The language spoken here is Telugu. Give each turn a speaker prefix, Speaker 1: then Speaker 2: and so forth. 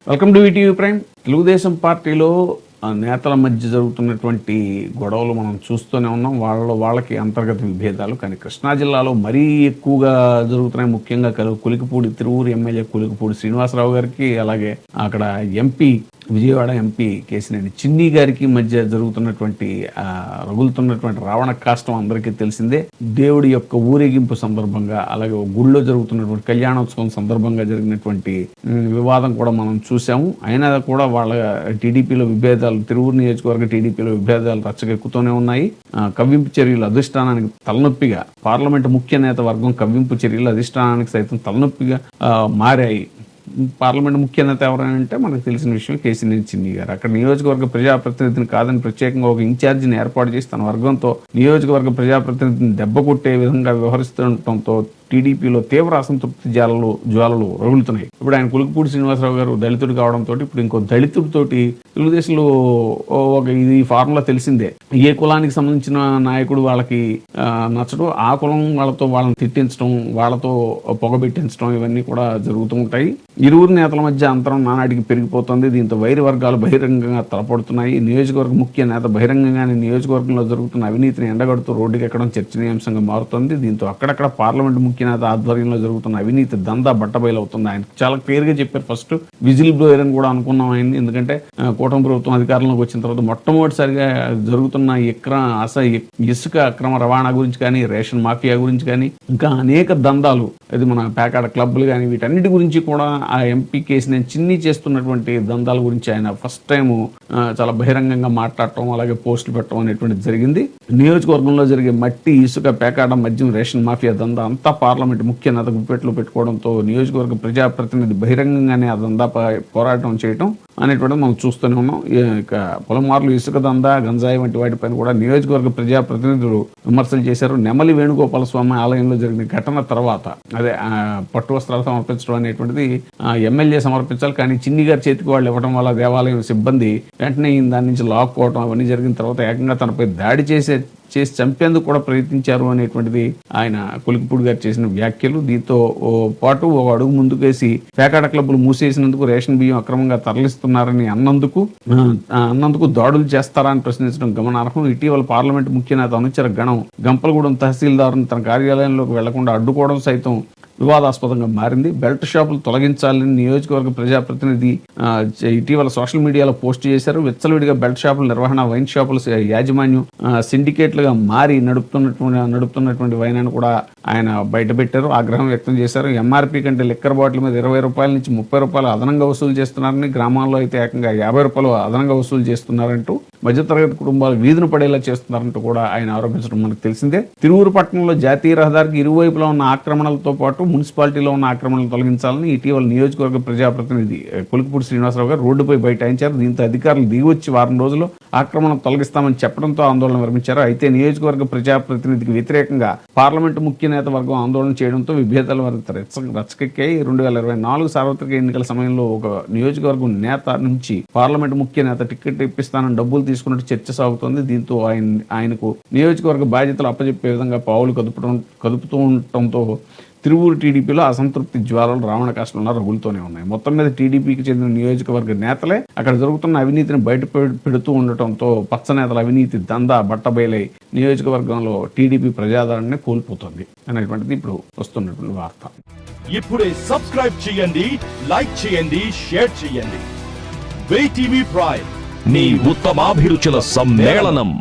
Speaker 1: Welcome to ETV prime. Telugu Desam పార్టీలో నేతల మధ్య జరుగుతున్నటువంటి గొడవలు మనం చూస్తూనే ఉన్నాం. వాళ్ళకి అంతర్గత విభేదాలు. కానీ కృష్ణా జిల్లాలో మరీ ఎక్కువగా జరుగుతున్నాయి. ముఖ్యంగా కులికిపూడి తిరువూరు ఎమ్మెల్యే కులికిపూడి శ్రీనివాసరావు గారికి, అలాగే అక్కడ ఎంపీ విజయవాడ ఎంపీ కేసినేని చిన్ని గారికి మధ్య జరుగుతున్నటువంటి రగులుతున్నటువంటి రావణ కాష్టం అందరికీ తెలిసిందే. దేవుడి యొక్క ఊరేగింపు సందర్భంగా, అలాగే గుళ్ళో జరుగుతున్నటువంటి కళ్యాణోత్సవం సందర్భంగా జరిగినటువంటి వివాదం కూడా మనం చూసాము. అయినా కూడా వాళ్ళ టీడీపీలో విభేదాలు, తిరువూరు నియోజకవర్గ టీడీపీలో విభేదాలు రచ్చకెక్కుతూనే ఉన్నాయి. కవ్వింపు చర్యలు అధిష్టానానికి తలనొప్పిగా, పార్లమెంటు ముఖ్య నేత వర్గం కవ్వింపు చర్యలు అధిష్టానానికి సైతం తలనొప్పిగా మారాయి. పార్లమెంట్ ముఖ్య నేత ఎవరంటే మనకు తెలిసిన విషయం కేసినేని చిన్ని గారు. అక్కడ నియోజకవర్గ ప్రజాప్రతినిధిని కాదని ప్రత్యేకంగా ఒక ఇన్ఛార్జిని ఏర్పాటు చేసి తన వర్గంతో నియోజకవర్గ ప్రజాప్రతినిధిని దెబ్బ కొట్టే విధంగా వ్యవహరిస్తుండటంతో టీడీపీలో తీవ్ర అసంతృప్తి జ్వాలలు రగులుతున్నాయి. ఇప్పుడు ఆయన కులికిపూడి శ్రీనివాసరావు గారు దళితుడు కావడంతో ఇప్పుడు ఇంకో దళితుడితోటి తెలుగుదేశంలో ఇది ఫార్ములా తెలిసిందే. ఏ కులానికి సంబంధించిన నాయకుడు వాళ్ళకి నచ్చడు, ఆ కులం వాళ్ళతో వాళ్ళని తిట్టించడం, వాళ్ళతో పొగబెట్టించడం ఇవన్నీ కూడా జరుగుతూ ఉంటాయి. ఇరువురు నేతల మధ్య అంతరం నానాటికి పెరిగిపోతుంది. దీంతో వైరి వర్గాలు బహిరంగంగా తలపడుతున్నాయి. నియోజకవర్గ ముఖ్య నేత బహిరంగంగానే నియోజకవర్గంలో జరుగుతున్న అవినీతిని ఎండగడుతూ రోడ్డుకి ఎక్కడం చర్చనీయాంశంగా మారుతుంది. దీంతో అక్కడక్కడ పార్లమెంటు ముఖ్య నేత ఆధ్వర్యంలో జరుగుతున్న అవినీతి దందా బట్టబయలవుతుంది. ఆయన చాలా క్లియర్ గా చెప్పారు. ఫస్ట్ విజిల్ బ్లోయర్ అని కూడా అనుకున్నాం ఆయన్ని. ఎందుకంటే కూటమి ప్రభుత్వం అధికారంలోకి వచ్చిన తర్వాత మొట్టమొదటిసారిగా జరుగుతున్న ఇసుక అక్రమ రవాణా గురించి కానీ, రేషన్ మాఫియా గురించి కానీ, ఇంకా అనేక దందాలు, అది మన పేకాడ క్లబ్లు కానీ, వీటన్నిటి గురించి కూడా ఆ ఎంపీ కేసినేని చిన్ని చేస్తున్నటువంటి దందాల గురించి ఆయన ఫస్ట్ టైం చాలా బహిరంగంగా మాట్లాడటం, అలాగే పోస్టులు పెట్టడం అనేటువంటిది జరిగింది. నియోజకవర్గంలో జరిగే మట్టి, ఇసుక, పేకాడ, మద్యం, రేషన్ మాఫియా దందా అంతా పార్లమెంట్ ముఖ్య నేత గుప్పెట్లో పెట్టుకోవడంతో నియోజకవర్గ ప్రజాప్రతినిధి బహిరంగంగానే ఆ దందాపై పోరాటం చేయడం అనేటువంటిది మనం చూస్తూనే ఉన్నాం. ఇక పలుమార్లు ఇసుక దందా, గంజాయి వంటి వాటిపైన కూడా నియోజకవర్గ ప్రజాప్రతినిధులు విమర్శలు చేశారు. నెమలి వేణుగోపాల స్వామి ఆలయంలో జరిగిన ఘటన తర్వాత అదే పట్టు వస్త్రాలు సమర్పించడం అనేటువంటిది ఎమ్మెల్యే సమర్పించాలి, కానీ చిన్ని గారి చేతికి వాళ్ళు ఇవ్వడం వల్ల దేవాలయం సిబ్బంది వెంటనే దాని నుంచి లాక్కోవడం అవన్నీ జరిగిన తర్వాత ఏకంగా తనపై దాడి చేసి చంపేందుకు కూడా ప్రయత్నించారు అనేటువంటిది ఆయన కులికిపూడి గారు చేసిన వ్యాఖ్యలు. దీంతో పాటు ఒక అడుగు ముందుకేసి పేకాట క్లబ్లు మూసేసినందుకు, రేషన్ బియ్యం అక్రమంగా తరలిస్తున్నారని అన్నందుకు దాడులు చేస్తారా అని ప్రశ్నించడం గమనార్హం. ఇటీవల పార్లమెంట్ ముఖ్య నేత అనుచర గణం గంపలగూడెం తహసీల్దార్ను తన కార్యాలయంలోకి వెళ్లకుండా అడ్డుకోవడం సైతం వివాదాస్పదంగా మారింది. బెల్ట్ షాపులు తొలగించాలని నియోజకవర్గ ప్రజాప్రతినిధి ఇటీవల సోషల్ మీడియాలో పోస్ట్ చేశారు. విచ్చలవిడిగా బెల్ట్ షాపుల నిర్వహణ, వైన్ షాపుల యాజమాన్యం సిండికేట్లుగా మారి నడుపుతున్నటువంటి వైనాన్ని కూడా ఆయన బయటపెట్టారు, ఆగ్రహం వ్యక్తం చేశారు. ఎంఆర్పీ కంటే లిక్కర్ బాటిల్ మీద 20 రూపాయల నుంచి 30 రూపాయలు అదనంగా వసూలు చేస్తున్నారని, గ్రామాల్లో అయితే ఏకంగా 50 రూపాయలు అదనంగా వసూలు చేస్తున్నారంటూ, మధ్యతరగతి కుటుంబాలు వీధిని పడేలా చేస్తున్నారంటూ కూడా ఆయన ఆరోపించడం మనకు తెలిసిందే. తిరువూరు పట్టణంలో జాతీయ రహదారికి ఇరువైపులా ఉన్న ఆక్రమణలతో పాటు మున్సిపాలిటీలో ఉన్న ఆక్రమణలు తొలగించాలని ఇటీవల నియోజకవర్గ ప్రజాప్రతినిధి కులికిపూడి శ్రీనివాసరావు గారు రోడ్డుపై బైఠాయించారు. దీంతో అధికారులు దిగివచ్చి వారం రోజుల్లో ఆక్రమణ తొలగిస్తామని చెప్పడంతో ఆందోళన విరమించారు. అయితే నియోజకవర్గ ప్రజాప్రతినిధికి వ్యతిరేకంగా పార్లమెంటు ముఖ్య నేత వర్గం ఆందోళన చేయడంతో విభేదాలు రచ్చకెక్కాయి. 2024 సార్వత్రిక ఎన్నికల సమయంలో ఒక నియోజకవర్గం నేత నుంచి పార్లమెంటు ముఖ్య నేత టికెట్ ఇప్పిస్తానని డబ్బులు తీసుకున్నట్టు చర్చ సాగుతోంది. దీంతో ఆయనకు నియోజకవర్గ బాధ్యతలు అప్పచెప్పే విధంగా పావులు కదుపుతూ ఉండటంతో తిరువూరు టీడీపీలో అసంతృప్తి జ్వాలలు రావణ కాష్టంలో రగులుతూనే ఉన్నాయి. మొత్తం మీద టీడీపీకి చెందిన నియోజకవర్గ నేతలే అక్కడ జరుగుతున్న అవినీతిని బయట పెడుతూ ఉండటంతో పచ్చ నేతల అవినీతి దందా బట్టబయలై నియోజకవర్గంలో టీడీపీ ప్రజాదరణని కోల్పోతుంది అనేటువంటిది ఇప్పుడు వస్తున్నటువంటి వార్త.
Speaker 2: ఇప్పుడే సబ్స్క్రైబ్ చేయండి, లైక్ చేయండి, షేర్ చేయండి. ఈటీవీ ప్రైమ్, మీ ఉత్తమాభిరుచుల సమ్మేళనం.